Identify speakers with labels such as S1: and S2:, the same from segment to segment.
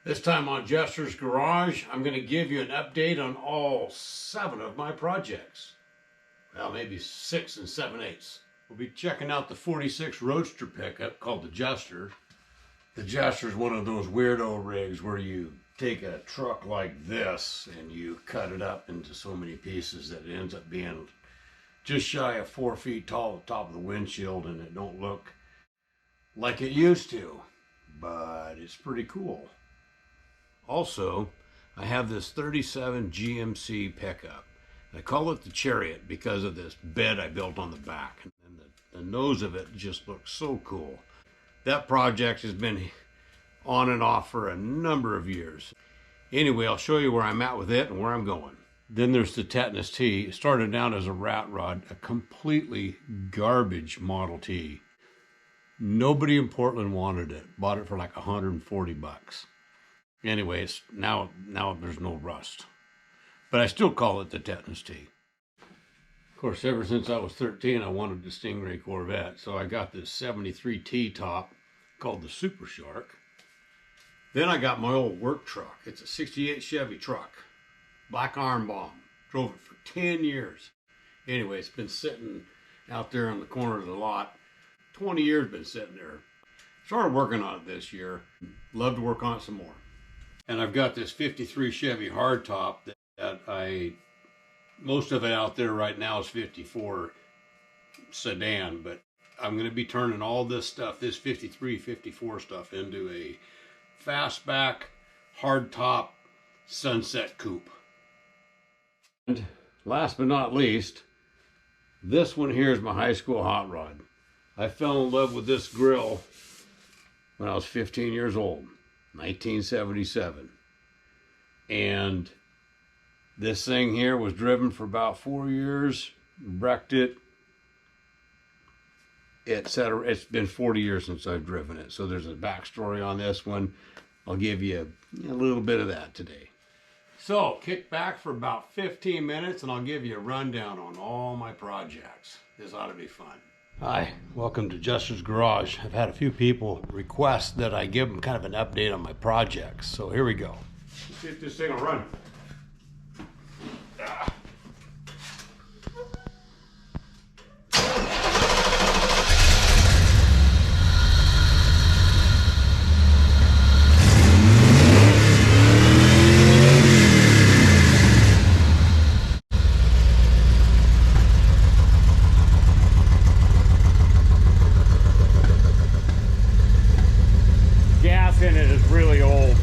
S1: This time on Jesters Garage, I'm going to give you an update on all 7 of my projects. Well, maybe 6 7/8. We'll be checking out the 46 roadster pickup called the Jester. The Jester is one of those weirdo rigs where you take a truck like this and you cut it up into so many pieces that it ends up being just shy of 4 feet tall at the top of the windshield, and it don't look like it used to, but it's pretty cool. Also, I have this 37 GMC pickup. I call it the Chariot because of this bed I built on the back, and the nose of it just looks so cool. That project has been on and off for a number of years. Anyway, I'll show you where I'm at with it and where I'm going. Then there's the Tetanus T. It started out as a rat rod, a completely garbage Model T. Nobody in Portland wanted it. Bought it for like 140 bucks. Anyways, now there's no rust. But I still call it the Tetanus T. Of course, ever since I was 13, I wanted the Stingray Corvette. So I got this 73 T-top called the Super Shark. Then I got my old work truck. It's a 68 Chevy truck. Black Iron Bomb. Drove it for 10 years. Anyway, it's been sitting out there on the corner of the lot. 20 years been sitting there. Started working on it this year. Love to work on it some more. And I've got this 53 Chevy hardtop that most of it out there right now is 54 sedan, but I'm going to be turning all this stuff, this 53, 54 stuff, into a fastback hardtop sunset coupe. And last but not least, this one here is my high school hot rod. I fell in love with this grill when I was 15 years old. 1977, and this thing here was driven for about 4 years, wrecked it, etc. It's been 40 years since I've driven it, so there's a backstory on this one. I'll give you a little bit of that today. So kick back for about 15 minutes and I'll give you a rundown on all my projects. This ought to be fun. Hi, welcome to Jesters Garage. I've had a few people request that I give them kind of an update on my projects. So here we go. Let's see if this thing will run. In it is really old.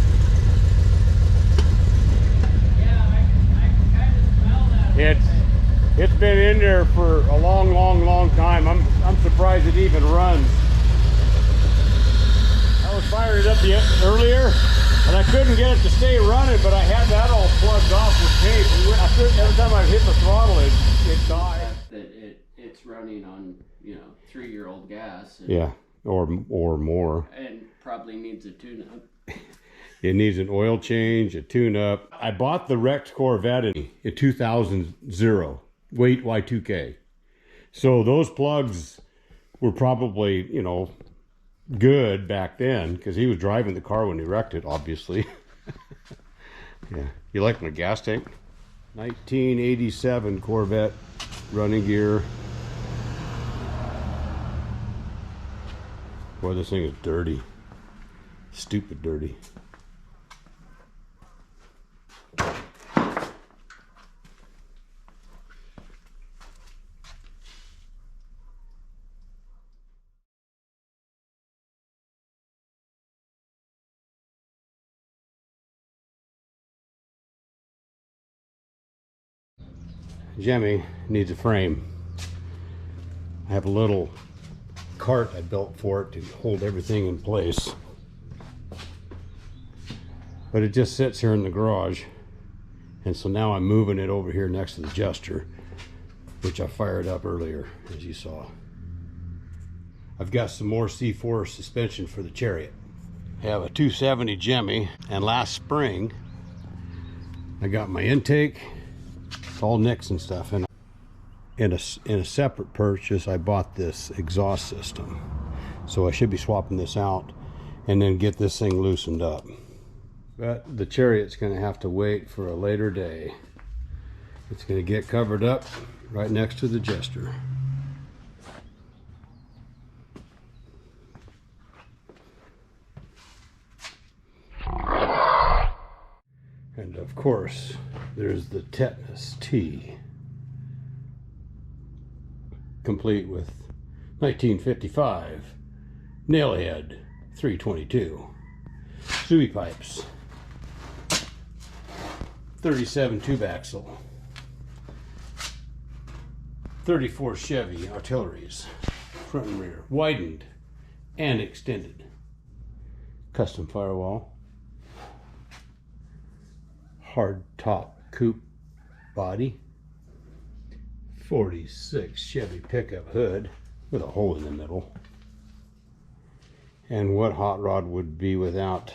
S2: Yeah, I can kind of smell that.
S1: It's been in there for a long time. I'm surprised it even runs. I was firing it up earlier and I couldn't get it to stay running, but I had that all plugged off with tape. Every time I hit the throttle, it died.
S2: It's running on 3-year-old gas. And,
S1: yeah, or more.
S2: And probably needs a tune-up.
S1: It needs an oil change, a tune-up. I bought the wrecked Corvette in 2000, weight Y2K. So those plugs were probably, good back then because he was driving the car when he wrecked it, obviously. Yeah. You like my gas tank? 1987 Corvette running gear. Boy, this thing is dirty. Stupid dirty. Jimmy needs a frame. I have a little cart I built for it to hold everything in place. But it just sits here in the garage, and so now I'm moving it over here next to the Jester, which I fired up earlier, as you saw. I've got some more C4 suspension for the Chariot. I have a 270 Jimmy, and last spring I got my intake, all nicks and stuff, and in a separate purchase I bought this exhaust system. So I should be swapping this out and then get this thing loosened up. But the Chariot's going to have to wait for a later day. It's going to get covered up right next to the Jester. And of course, there's the tetanus T, complete with 1955 nailhead 322 Suey pipes, 37 tube axle, 34 Chevy artilleries, front and rear, widened and extended, custom firewall, hardtop coupe body, 46 Chevy pickup hood with a hole in the middle. And what hot rod would be without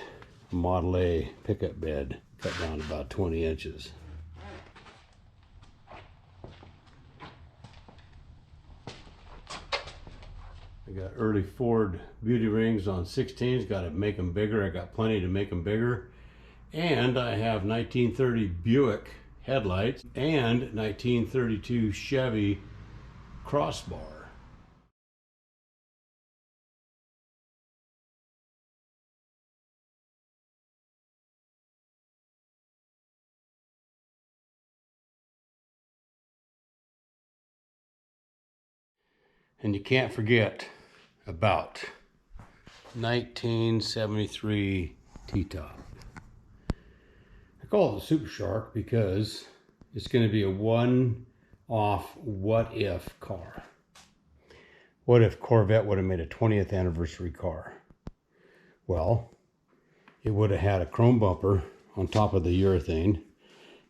S1: a Model A pickup bed cut down about 20 inches? I got early Ford beauty rings on 16s, got to make them bigger. I got plenty to make them bigger. And I have 1930 Buick headlights and 1932 Chevy crossbar. And you can't forget about 1973 T-top. I call it the Super Shark because it's going to be a one-off what-if car. What if Corvette would have made a 20th anniversary car? Well, it would have had a chrome bumper on top of the urethane.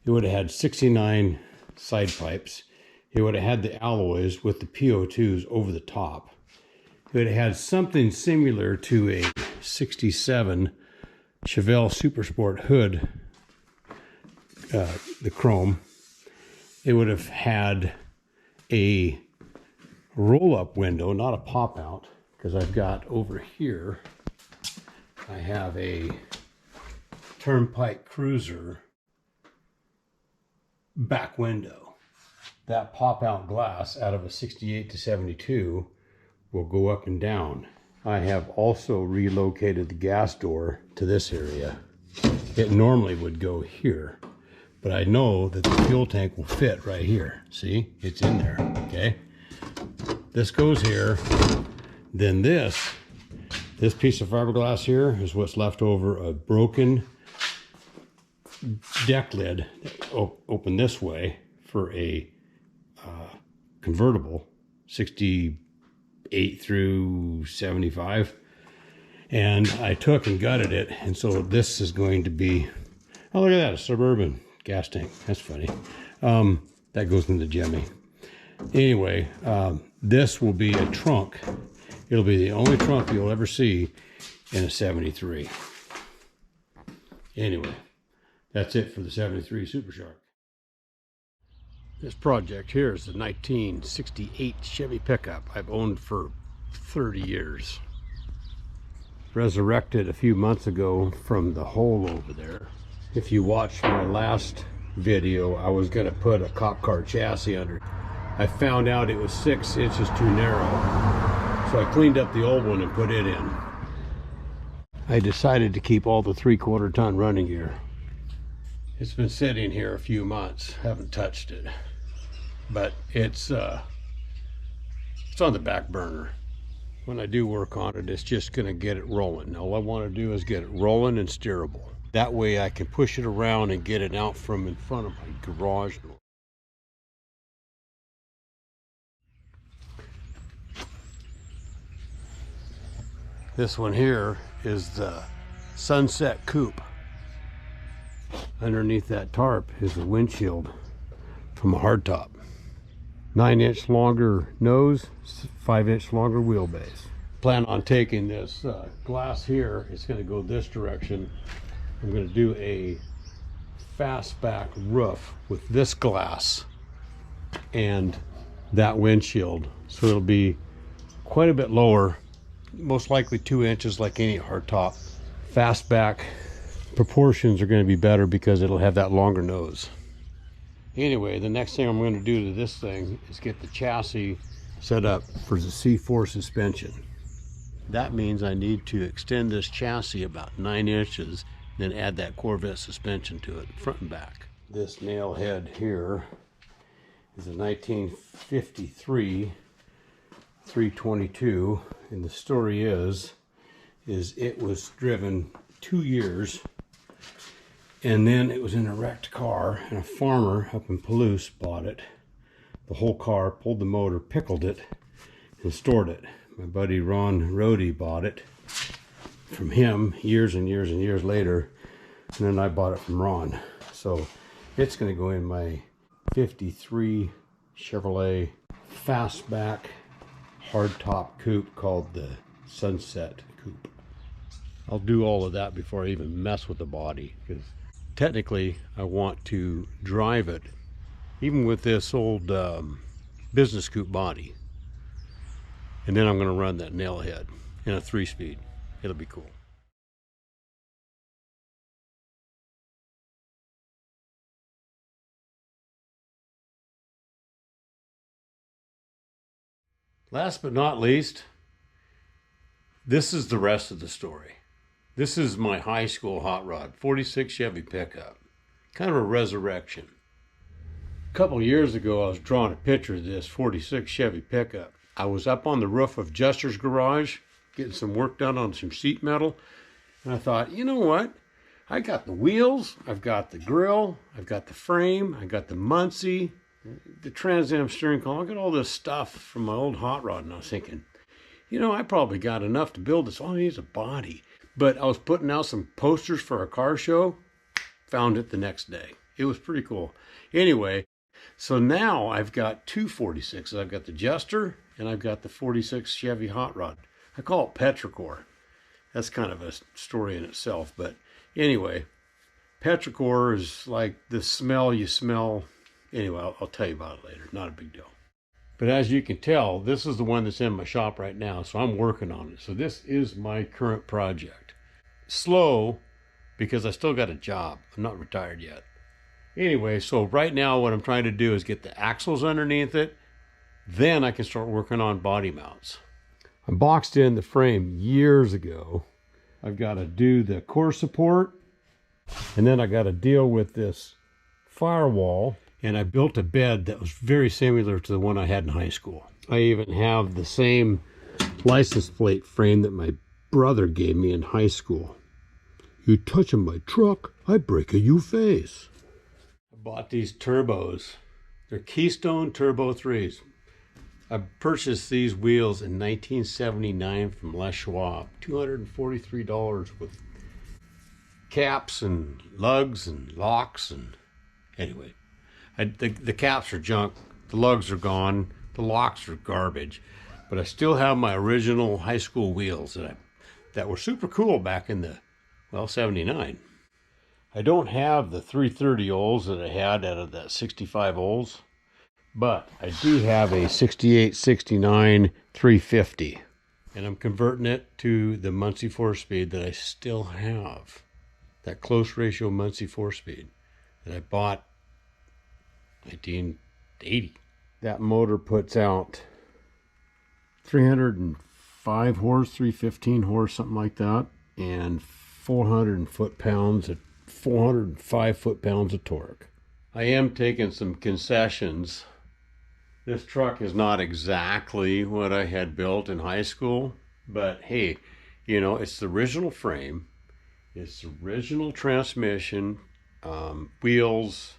S1: It would have had 69 side pipes. It would have had the alloys with the PO2s over the top. It would have had something similar to a 67 Chevelle Supersport hood, the chrome. It would have had a roll-up window, not a pop-out, because I've got over here, I have a Turnpike Cruiser back window. That pop-out glass out of a 68 to 72 will go up and down. I have also relocated the gas door to this area. It normally would go here, but I know that the fuel tank will fit right here. See, it's in there, okay? This goes here. Then this piece of fiberglass here is what's left over a broken deck lid. Open this way for a convertible 68 through 75, and I took and gutted it, and so this is going to be, oh, look at that, a Suburban gas tank. That's funny. That goes in the Jimmy. Anyway, this will be a trunk. It'll be the only trunk you'll ever see in a 73. Anyway, that's it for the 73 Super Shark. This project here is the 1968 Chevy pickup I've owned for 30 years. Resurrected a few months ago from the hole over there. If you watched my last video, I was going to put a cop car chassis under. I found out it was 6 inches too narrow, so I cleaned up the old one and put it in. I decided to keep all the 3/4 ton running gear. It's been sitting here a few months, haven't touched it, but it's on the back burner. When I do work on it, it's just going to get it rolling. All I want to do is get it rolling and steerable. That way I can push it around and get it out from in front of my garage door. This one here is the Sunset Coupe. Underneath that tarp is a windshield from a hardtop. 9-inch longer nose, 5-inch longer wheelbase. Plan on taking this glass here, it's going to go this direction. I'm going to do a fastback roof with this glass and that windshield. So it'll be quite a bit lower, most likely 2 inches like any hardtop. Fastback proportions are going to be better because it'll have that longer nose. Anyway, the next thing I'm going to do to this thing is get the chassis set up for the C4 suspension. That means I need to extend this chassis about 9 inches, then add that Corvette suspension to it, front and back. This nail head here is a 1953 322, and the story is it was driven 2 years, and then it was in a wrecked car, and a farmer up in Palouse bought it. The whole car, pulled the motor, pickled it, and stored it. My buddy Ron Rohde bought it from him years and years and years later, and then I bought it from Ron. So it's going to go in my 53 Chevrolet fastback hardtop coupe called the Sunset Coupe. I'll do all of that before I even mess with the body, because technically I want to drive it even with this old business coupe body. And then I'm going to run that nail head in a 3-speed. It'll be cool. Last but not least, this is the rest of the story. This is my high school hot rod, 46 Chevy pickup. Kind of a resurrection. A couple years ago, I was drawing a picture of this 46 Chevy pickup. I was up on the roof of Jesters Garage, getting some work done on some sheet metal, and I thought, you know what? I got the wheels, I've got the grill, I've got the frame, I got the Muncie, the Trans Am steering column. I got all this stuff from my old hot rod, and I was thinking, you know, I probably got enough to build this. All I need is a body. But I was putting out some posters for a car show, found it the next day. It was pretty cool. Anyway, so now I've got two 46s. I've got the Jester, and I've got the 46 Chevy hot rod. I call it petrichor. That's kind of a story in itself. But anyway, petrichor is like the smell you smell. Anyway, I'll tell you about it later. Not a big deal. But as you can tell, this is the one that's in my shop right now, so I'm working on it. So this is my current project. Slow, because I still got a job. I'm not retired yet. Anyway, so right now what I'm trying to do is get the axles underneath it. Then I can start working on body mounts. I boxed in the frame years ago. I've got to do the core support, and then I got to deal with this firewall. And I built a bed that was very similar to the one I had in high school. I even have the same license plate frame that my brother gave me in high school. You touching my truck, I break a you face. I bought these turbos. They're Keystone Turbo 3s. I purchased these wheels in 1979 from Les Schwab. $243 with caps and lugs and locks and anyway. The caps are junk, the lugs are gone, the locks are garbage, but I still have my original high school wheels that were super cool back in the, well, 79. I don't have the 330 Ols that I had out of that 65 Ols, but I do have a 68, 69, 350, and I'm converting it to the Muncie 4-speed that I still have, that close ratio Muncie 4-speed that I bought 1980. That motor puts out 305 horse, 315 horse, something like that, and 405 foot-pounds of torque. I am taking some concessions. This truck is not exactly what I had built in high school, but hey, you know, it's the original frame, it's the original transmission, wheels,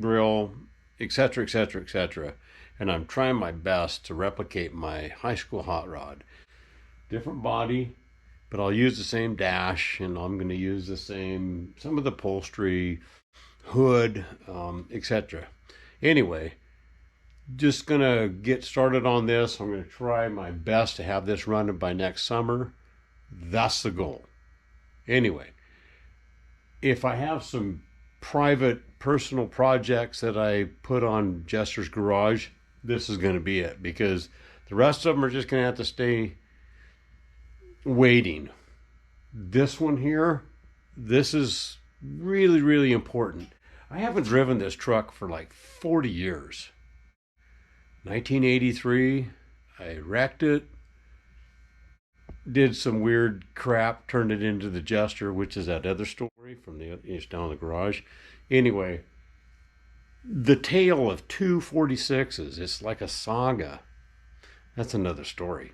S1: grill, etc., etc., etc. And I'm trying my best to replicate my high school hot rod. Different body, but I'll use the same dash, and I'm going to use the same, some of the upholstery, hood, etc. Anyway, just going to get started on this. I'm going to try my best to have this running by next summer. That's the goal. Anyway, if I have some private personal projects that I put on Jesters Garage, this is going to be it, because the rest of them are just going to have to stay waiting. This one here, this is really, really important. I haven't driven this truck for like 40 years. 1983, I wrecked it, did some weird crap, turned it into the Jester, which is that other story from it's down in the garage. Anyway, the tale of two 46s, it's like a saga. That's another story.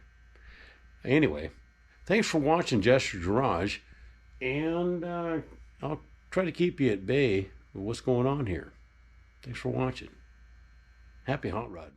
S1: Anyway, thanks for watching Jesters Garage, and I'll try to keep you at bay with what's going on here. Thanks for watching. Happy hot rod.